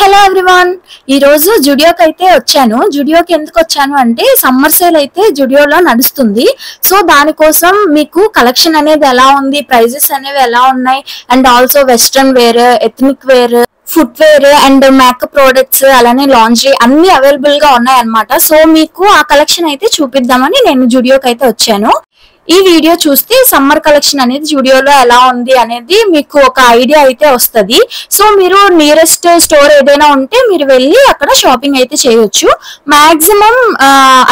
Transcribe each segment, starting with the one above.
Hello everyone ఈ రోజు జుడియోకి అయితే వచ్చాను. జుడియోకి ఎందుకు వచ్చాను అంటే సమ్మర్ సేల్ అయితే జుడియోలో నడుస్తుంది. సో దానికోసం మీకు కలెక్షన్ అనేది ఎలా ఉంది, ప్రైజెస్ అనేవి ఎలా ఉన్నాయి, and also western wear, ethnic wear, footwear and makeup products, అలానే లాండ్రీ అన్ని అవైలబుల్ గా ఉన్నాయి అన్నమాట. సో మీకు ఆ కలెక్షన్ అయితే చూపిద్దామని నేను జుడియోకి అయితే వచ్చాను. ఈ వీడియో చూస్తే సమ్మర్ కలెక్షన్ అనేది జుడియోలో ఎలా ఉంది అనేది మీకు ఒక ఐడియా అయితే వస్తుంది. సో మీరు నియరెస్ట్ స్టోర్ ఏదైనా ఉంటే మీరు వెళ్ళి అక్కడ షాపింగ్ అయితే చేయొచ్చు. మాక్సిమం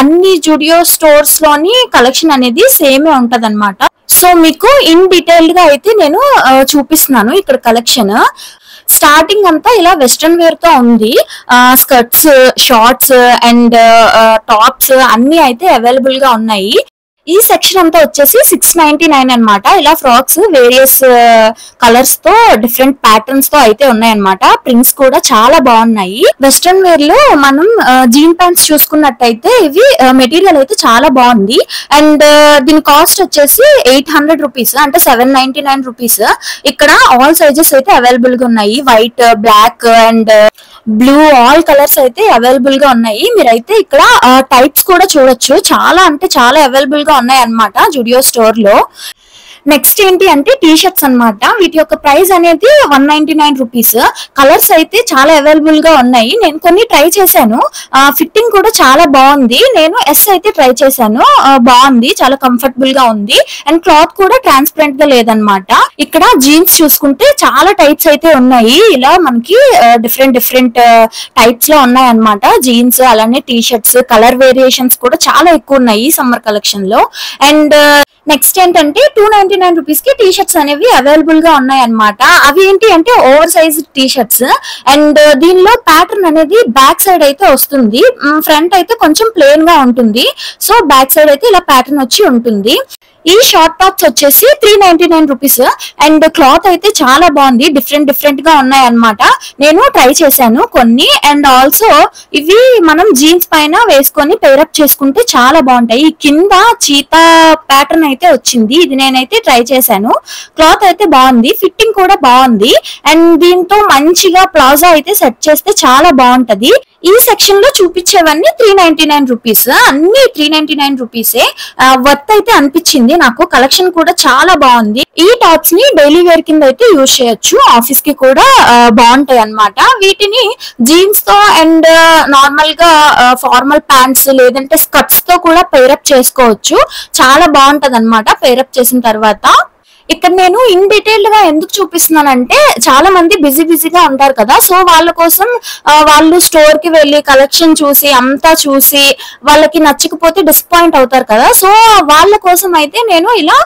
అన్ని జుడియో స్టోర్స్ లోని కలెక్షన్ అనేది సేమే ఉంటది అనమాట. సో మీకు ఇన్ డీటెయిల్డ్ గా అయితే నేను చూపిస్తున్నాను ఇక్కడ కలెక్షన్. స్టార్టింగ్ అంతా ఇలా వెస్ట్రన్ వేర్ తో ఉంది. స్కర్ట్స్, షార్ట్స్ అండ్ టాప్స్ అన్ని అయితే అవైలబుల్ గా ఉన్నాయి. ఈ సెక్షన్ అంతా వచ్చేసి 699 అనమాట. ఇలా ఫ్రాక్స్ వేరియస్ కలర్స్ తో డిఫరెంట్ ప్యాటర్న్స్ తో అయితే ఉన్నాయన్నమాట. ప్రింట్స్ కూడా చాలా బాగున్నాయి. వెస్ట్రన్ వేర్ లో మనం జీన్ ప్యాంట్స్ చూసుకున్నట్టయితే ఇవి మెటీరియల్ అయితే చాలా బాగుంది. అండ్ దీని కాస్ట్ వచ్చేసి 800 రూపీస్, అంటే 799 రూపీస్. ఇక్కడ ఆల్ సైజెస్ అయితే అవైలబుల్ గా ఉన్నాయి. White, black and blue all colours అయితే అవైలబుల్ గా ఉన్నాయి. మీరైతే ఇక్కడ టైప్స్ కూడా చూడొచ్చు. చాలా అంటే చాలా అవైలబుల్ గా ఉన్నాయి అన్నమాట జుడియో స్టోర్ లో. నెక్స్ట్ ఏంటి అంటే టీ షర్ట్స్ అనమాట. వీటి యొక్క ప్రైస్ అనేది 199 రూపీస్. కలర్స్ అయితే చాలా అవైలబుల్ గా ఉన్నాయి. నేను కొన్ని ట్రై చేశాను. ఫిట్టింగ్ కూడా చాలా బాగుంది. నేను ఎస్ అయితే ట్రై చేశాను. బాగుంది, చాలా కంఫర్టబుల్ గా ఉంది. అండ్ క్లాత్ కూడా ట్రాన్స్పరెంట్ గా లేదనమాట. ఇక్కడ జీన్స్ చూసుకుంటే చాలా టైప్స్ అయితే ఉన్నాయి. ఇలా మనకి డిఫరెంట్ టైప్స్ లో ఉన్నాయి అనమాట జీన్స్. అలానే టీ షర్ట్స్ కలర్ వేరియేషన్స్ కూడా చాలా ఎక్కువ ఉన్నాయి ఈ సమ్మర్ కలెక్షన్ లో. అండ్ నెక్స్ట్ ఏంటంటే 299 రూపీస్ కి టీ షర్ట్స్ అనేవి అవైలబుల్ గా ఉన్నాయి అనమాట. అవి ఏంటి అంటే over size T shirts. And దీనిలో ప్యాటర్న్ అనేది బ్యాక్ సైడ్ అయితే వస్తుంది. ఫ్రంట్ అయితే కొంచెం ప్లెయిన్ గా ఉంటుంది. సో బ్యాక్ సైడ్ అయితే ఇలా ప్యాటర్న్ వచ్చి ఉంటుంది. ఈ షార్ట్ టాప్స్ వచ్చేసి 399 రూపీస్. అండ్ క్లాత్ అయితే చాలా బాగుంది. డిఫరెంట్ గా ఉన్నాయి అనమాట. నేను ట్రై చేశాను కొన్ని. అండ్ ఆల్సో ఇవి మనం జీన్స్ పైన వేసుకొని పేరప్ చేసుకుంటే చాలా బాగుంటాయి. కింద చీతా ప్యాటర్న్ అయితే వచ్చింది. ఇది నేనైతే ట్రై చేశాను. క్లాత్ అయితే బాగుంది, ఫిట్టింగ్ కూడా బాగుంది. అండ్ దీంతో మంచిగా ప్లాజా అయితే సెట్ చేస్తే చాలా బాగుంటది. ఈ సెక్షన్ లో చూపించేవన్నీ 399 రూపీస్. అన్ని 399 రూపీసే. వర్త్ అయితే అనిపించింది నాకు. కలెక్షన్ కూడా చాలా బాగుంది. ఈ టాప్స్ ని డైలీ వేర్ కింద అయితే యూజ్ చేయొచ్చు. ఆఫీస్ కి కూడా బాగుంటాయి అన్నమాట. వీటిని జీన్స్ తో అండ్ నార్మల్ గా ఫార్మల్ ప్యాంట్స్ లేదంటే స్కర్ట్స్ తో కూడా పేరప్ చేసుకోవచ్చు. చాలా బాగుంటది అన్నమాట పేరప్ చేసిన తర్వాత. ఇక్కడ నేను ఇన్ డీటెయిల్డ్ గా ఎందుకు చూపిస్తున్నానంటే చాలా మంది బిజీగా ఉంటారు కదా. సో వాళ్ళ కోసం వాళ్ళు స్టోర్ కి వెళ్ళి కలెక్షన్ చూసి అంతా చూసి వాళ్ళకి నచ్చకపోతే డిసప్పాయింట్ అవుతారు కదా. సో వాళ్ళ కోసం అయితే నేను ఇలా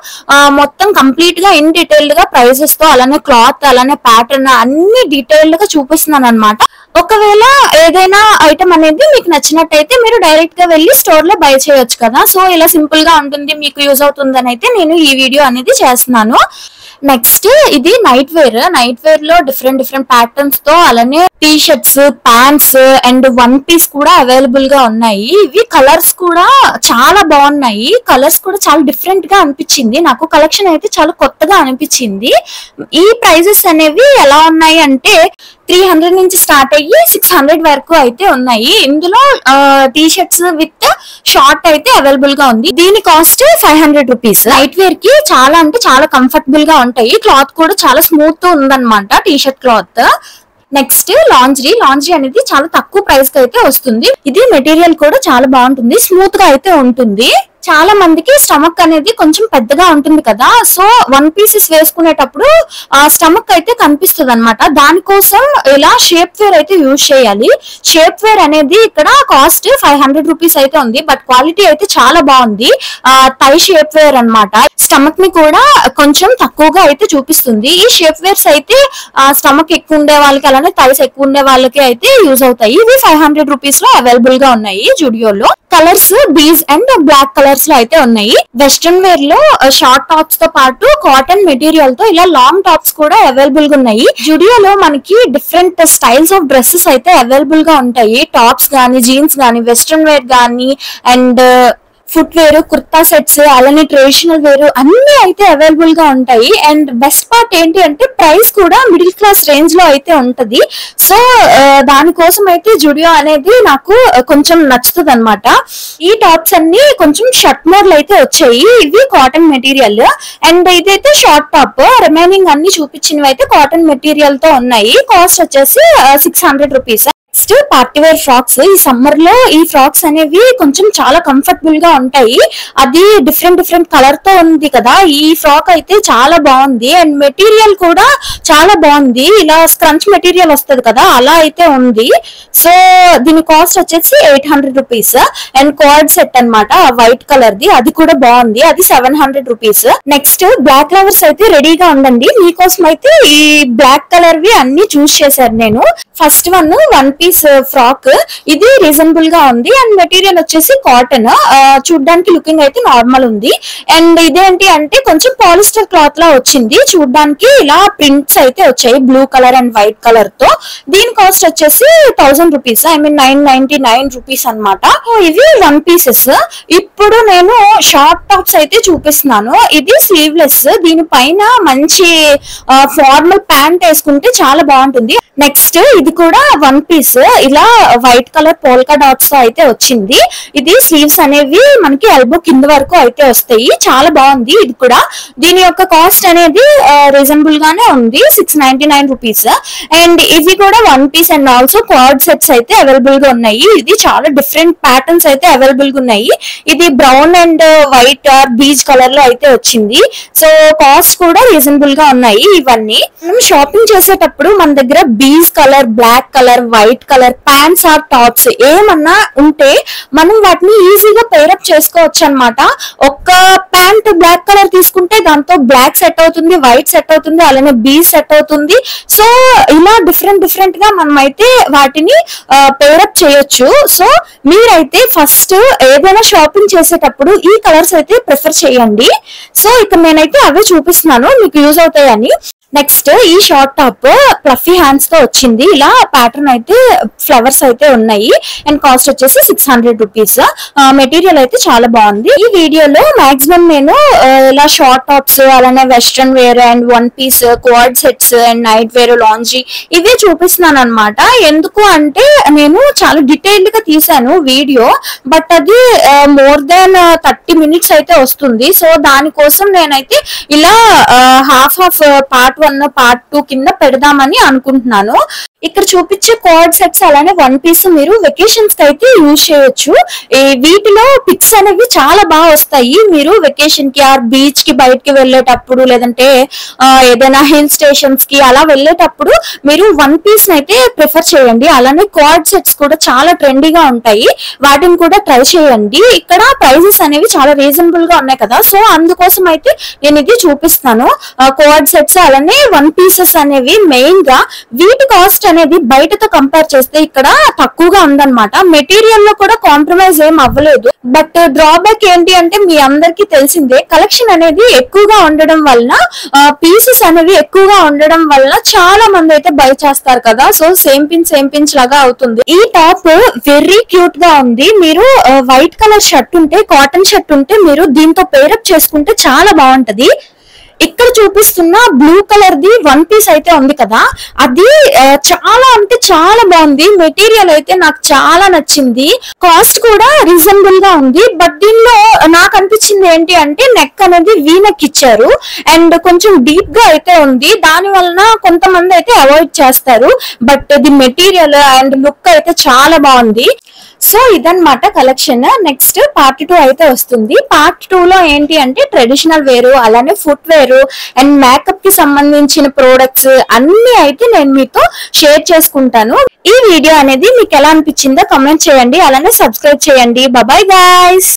మొత్తం కంప్లీట్ గా ఇన్ డీటెయిల్డ్ గా ప్రైజెస్ తో అలానే క్లాత్ అలానే ప్యాటర్న్ అన్ని డీటెయిల్డ్ గా చూపిస్తున్నాను అనమాట. ఒకవేళ ఏదైనా ఐటమ్ అనేది మీకు నచ్చినట్టయితే మీరు డైరెక్ట్ గా వెళ్ళి స్టోర్ లో బై చేయొచ్చు కదా. సో ఇలా సింపుల్ గా ఉంటుంది, మీకు యూజ్ అవుతుందని అయితే నేను ఈ వీడియో అనేది చేస్తున్నాను. నెక్స్ట్ ఇది నైట్ వేర్. నైట్ వేర్ లో డిఫరెంట్ ప్యాటర్న్స్ తో అలానే T shirts, pants and one piece కూడా అవైలబుల్ గా ఉన్నాయి. ఇవి కలర్స్ కూడా చాలా బాగున్నాయి. కలర్స్ కూడా చాలా డిఫరెంట్ గా అనిపించింది నాకు. కలెక్షన్ అయితే చాలా కొత్తగా అనిపించింది. ఈ ప్రైజెస్ అనేవి ఎలా ఉన్నాయి అంటే 300 నుంచి స్టార్ట్ అయ్యి 600 వరకు అయితే ఉన్నాయి. ఇందులో టీ షర్ట్స్ విత్ షార్ట్ అయితే అవైలబుల్ గా ఉంది. దీని కాస్ట్ 500 రూపీస్. నైట్ వేర్ కి చాలా అంటే చాలా కంఫర్టబుల్ గా ఉంటాయి. క్లాత్ కూడా చాలా స్మూత్ ఉందన్నమాట T shirt cloth. Next laundry అనేది చాలా తక్కువ ప్రైస్ కి అయితే వస్తుంది. ఇది మెటీరియల్ కూడా చాలా బాగుంటుంది, స్మూత్ గా అయితే ఉంటుంది. చాలా మందికి స్టమక్ అనేది కొంచెం పెద్దగా ఉంటుంది కదా. సో వన్ పీసెస్ వేసుకునేటప్పుడు స్టమక్ అయితే కనిపిస్తుంది అనమాట. దానికోసం ఇలా షేప్ వేర్ అయితే యూజ్ చేయాలి. షేప్ వేర్ అనేది ఇక్కడ కాస్ట్ 500 రూపీస్ అయితే ఉంది. బట్ క్వాలిటీ అయితే చాలా బాగుంది. టై షేప్ వేర్ అనమాట. స్టమక్ ని కూడా కొంచెం తక్కువగా అయితే చూపిస్తుంది. ఈ షేప్ వేర్స్ అయితే స్టమక్ ఎక్కువ ఉండే వాళ్ళకి అలానే థైస్ ఎక్కువ ఉండే వాళ్ళకి అయితే యూజ్ అవుతాయి. ఇవి 500 రూపీస్ లో అవైలబుల్ గా ఉన్నాయి జుడియోలో. Colours beige and black colours లో అయితే ఉన్నాయి. వెస్ట్రన్ వేర్ లో షార్ట్ టాప్స్ తో పాటు కాటన్ మెటీరియల్ తో ఇలా లాంగ్ టాప్స్ కూడా అవైలబుల్ గా ఉన్నాయి. జుడియోలో మనకి డిఫరెంట్ స్టైల్స్ ఆఫ్ డ్రెస్సెస్ అయితే అవైలబుల్ గా ఉంటాయి. టాప్స్ గానీ, జీన్స్ గానీ, వెస్ట్రన్ వేర్ గానీ and footwear, kurta sets, అలానే ట్రెడిషనల్ వేర్ అన్ని అయితే అవైలబుల్ గా ఉంటాయి. అండ్ బెస్ట్ పార్ట్ ఏంటి అంటే ప్రైస్ కూడా మిడిల్ క్లాస్ రేంజ్ లో అయితే ఉంటది. సో దానికోసం అయితే జుడియో అనేది నాకు కొంచెం నచ్చుతుంది అనమాట. ఈ టాప్స్ అన్ని కొంచెం షర్ట్ మోడల్ అయితే వచ్చాయి. ఇవి కాటన్ మెటీరియల్ అండ్ ఇదైతే షార్ట్ టాప్. రిమైనింగ్ అన్ని చూపించినవి అయితే కాటన్ మెటీరియల్ తో ఉన్నాయి. కాస్ట్ వచ్చేసి 600 rupees. Next party wear frocks. ఈ సమ్మర్ లో ఈ ఫ్రాక్స్ అనేవి కొంచెం చాలా కంఫర్టబుల్ గా ఉంటాయి. అది డిఫరెంట్ కలర్ తో ఉంది కదా. ఈ ఫ్రాక్ అయితే చాలా బాగుంది అండ్ మెటీరియల్ కూడా చాలా బాగుంది. ఇలా స్క్రంచ్ మెటీరియల్ వస్తుంది కదా, అలా అయితే ఉంది. సో దీని కాస్ట్ వచ్చేసి 800 రూపీస్. అండ్ కార్డ్ సెట్ అనమాట వైట్ కలర్ ది, అది కూడా బాగుంది. అది 700 రూపీస్. నెక్స్ట్ బ్లాక్ లవర్స్ అయితే రెడీగా ఉండండి. మీకోసం అయితే ఈ బ్లాక్ కలర్ వి అన్ని చూస్ చేశాను నేను. First one piece frock. ఇది రీజనబుల్ గా ఉంది అండ్ మెటీరియల్ వచ్చేసి కాటన్. చూడ్డానికి లుకింగ్ అయితే నార్మల్ ఉంది. అండ్ ఇదేంటి అంటే కొంచెం పాలిస్టర్ క్లాత్ లా వచ్చింది. చూడ్డానికి ఇలా ప్రింట్స్ అయితే వచ్చాయి blue colour and white colour తో. దీని కాస్ట్ వచ్చేసి 1000 రూపీస్, ఐ మీన్ 999 రూపీస్ అనమాట. ఇవి 1 పీసెస్. ఇప్పుడు నేను షార్ట్ టాప్స్ అయితే చూపిస్తున్నాను. ఇది స్లీవ్లెస్. దీనిపైన మంచి ఫార్మల్ ప్యాంట్ వేసుకుంటే చాలా బాగుంటుంది. నెక్స్ట్ ఇది కూడా 1 పీస్. ఇలా వైట్ కలర్ పోల్కా డాట్స్ తో అయితే వచ్చింది. ఇది స్లీవ్స్ అనేవి మనకి ఎల్బో కింద వరకు అయితే వస్తాయి. చాలా బాగుంది ఇది కూడా. దీని యొక్క కాస్ట్ అనేది రీజనబుల్ గానే ఉంది, 699 రూపీస్. అండ్ ఇవి కూడా 1 piece and also cord sets అయితే అవైలబుల్ గా ఉన్నాయి. ఇది చాలా డిఫరెంట్ ప్యాటర్న్స్ అయితే అవైలబుల్ గా ఉన్నాయి. ఇది brown and white or beige colour లో అయితే వచ్చింది. సో కాస్ట్ కూడా రీజనబుల్ గా ఉన్నాయి. ఇవన్నీ మనం షాపింగ్ చేసేటప్పుడు మన దగ్గర beige colour, black colour, white colour pants or tops ఏమన్నా ఉంటే మనం వాటిని ఈజీగా పేరప్ చేసుకోవచ్చు అనమాట. ఒక్క ప్యాంట్ బ్లాక్ కలర్ తీసుకుంటే దాంతో బ్లాక్ సెట్ అవుతుంది, వైట్ సెట్ అవుతుంది, అలానే బీజ్ సెట్ అవుతుంది. సో ఇలా డిఫరెంట్ గా మనం అయితే వాటిని పేరప్ చేయొచ్చు. సో మీరైతే ఫస్ట్ ఏదైనా షాపింగ్ చేసేటప్పుడు ఈ కలర్స్ అయితే ప్రిఫర్ చేయండి. సో ఇక్కడ నేనైతే అవే చూపిస్తున్నాను, మీకు యూజ్ అవుతాయని. నెక్స్ట్ ఈ షార్ట్ టాప్ ఫ్లఫీ హ్యాండ్స్ తో వచ్చింది. ఇలా ప్యాటర్న్ అయితే ఫ్లవర్స్ అయితే ఉన్నాయి అండ్ కాస్ట్ వచ్చేసి 600 రూపీస్. మెటీరియల్ అయితే చాలా బాగుంది. ఈ వీడియోలో మాక్సిమం నేను ఇలా షార్ట్ టాప్స్, అలానే western wear and 1 piece, co-ord sets and night wear, లాంజీ ఇవే చూపిస్తున్నాను అనమాట. ఎందుకు అంటే నేను చాలా డీటెయిల్డ్ గా తీసాను వీడియో, బట్ అది మోర్ దాన్ 30 మినిట్స్ అయితే వస్తుంది. సో దానికోసం నేనైతే ఇలా హాఫ్ పార్ట్ 1 పార్ట్ 2 కింద పెడదామని అనుకుంటున్నాను. ఇక్కడ చూపించే కార్డ్ సెట్స్ అలానే 1 పీస్ మీరు వెకేషన్స్ కి అయితే యూజ్ చేయొచ్చు. వీటిలో పిక్స్ అనేవి చాలా బాగా వస్తాయి. మీరు వెకేషన్ కి ఆర్ బీచ్ కి బయటకి వెళ్ళేటప్పుడు, లేదంటే ఏదైనా హిల్ స్టేషన్స్ కి అలా వెళ్ళేటప్పుడు మీరు 1 పీస్ అయితే ప్రిఫర్ చేయండి. అలానే కార్డ్ సెట్స్ కూడా చాలా ట్రెండీగా ఉంటాయి, వాటిని కూడా ట్రై చేయండి. ఇక్కడ ప్రైజెస్ అనేవి చాలా రీజనబుల్ గా ఉన్నాయి కదా, సో అందుకోసం అయితే నేను ఇది చూపిస్తాను. కార్డ్ సెట్స్ అలానే 1 పీసెస్ అనేవి మెయిన్ గా వీటి కాస్ట్ అనేది బయటతో కంపేర్ చేస్తే ఇక్కడ తక్కువగా ఉందన్నమాట. మెటీరియల్ లో కూడా కాంప్రమైజ్ ఏం అవ్వలేదు. బట్ డ్రాబ్యాక్ ఏంటి అంటే మీ అందరికి తెలిసిందే, కలెక్షన్ అనేది ఎక్కువగా ఉండడం వలన, పీసెస్ అనేవి ఎక్కువగా ఉండడం వలన చాలా మంది అయితే బై చేస్తారు కదా. సో సేమ్ పించ్ లాగా అవుతుంది. ఈ టాప్ వెరీ క్యూట్ గా ఉంది. మీరు వైట్ కలర్ షర్ట్ ఉంటే, కాటన్ షర్ట్ ఉంటే మీరు దీంతో పేరప్ చేసుకుంటే చాలా బాగుంటది. ఇక్కడ చూపిస్తున్న బ్లూ కలర్ ది 1 పీస్ అయితే ఉంది కదా, అది చాలా అంటే చాలా బాగుంది. మెటీరియల్ అయితే నాకు చాలా నచ్చింది. కాస్ట్ కూడా రీజనబుల్ గా ఉంది. బట్ దీనిలో నాకు అనిపించింది ఏంటి అంటే నెక్ అనేది వీ నెక్ ఇచ్చారు అండ్ కొంచెం డీప్ గా అయితే ఉంది. దాని వలన కొంతమంది అయితే అవాయిడ్ చేస్తారు. But the material and look అయితే చాలా బాగుంది. సో ఇదన్నమాట కలెక్షన్. నెక్స్ట్ పార్ట్ 2 అయితే వస్తుంది. పార్ట్ 2 లో ఏంటి అంటే ట్రెడిషనల్ వేరు, అలానే ఫుట్ వేరు అండ్ మేకప్ కి సంబంధించిన ప్రోడక్ట్స్ అన్ని అయితే నేను మీతో షేర్ చేసుకుంటాను. ఈ వీడియో అనేది మీకు ఎలా అనిపించిందో కామెంట్ చేయండి, అలానే సబ్స్క్రైబ్ చేయండి. Bye guys.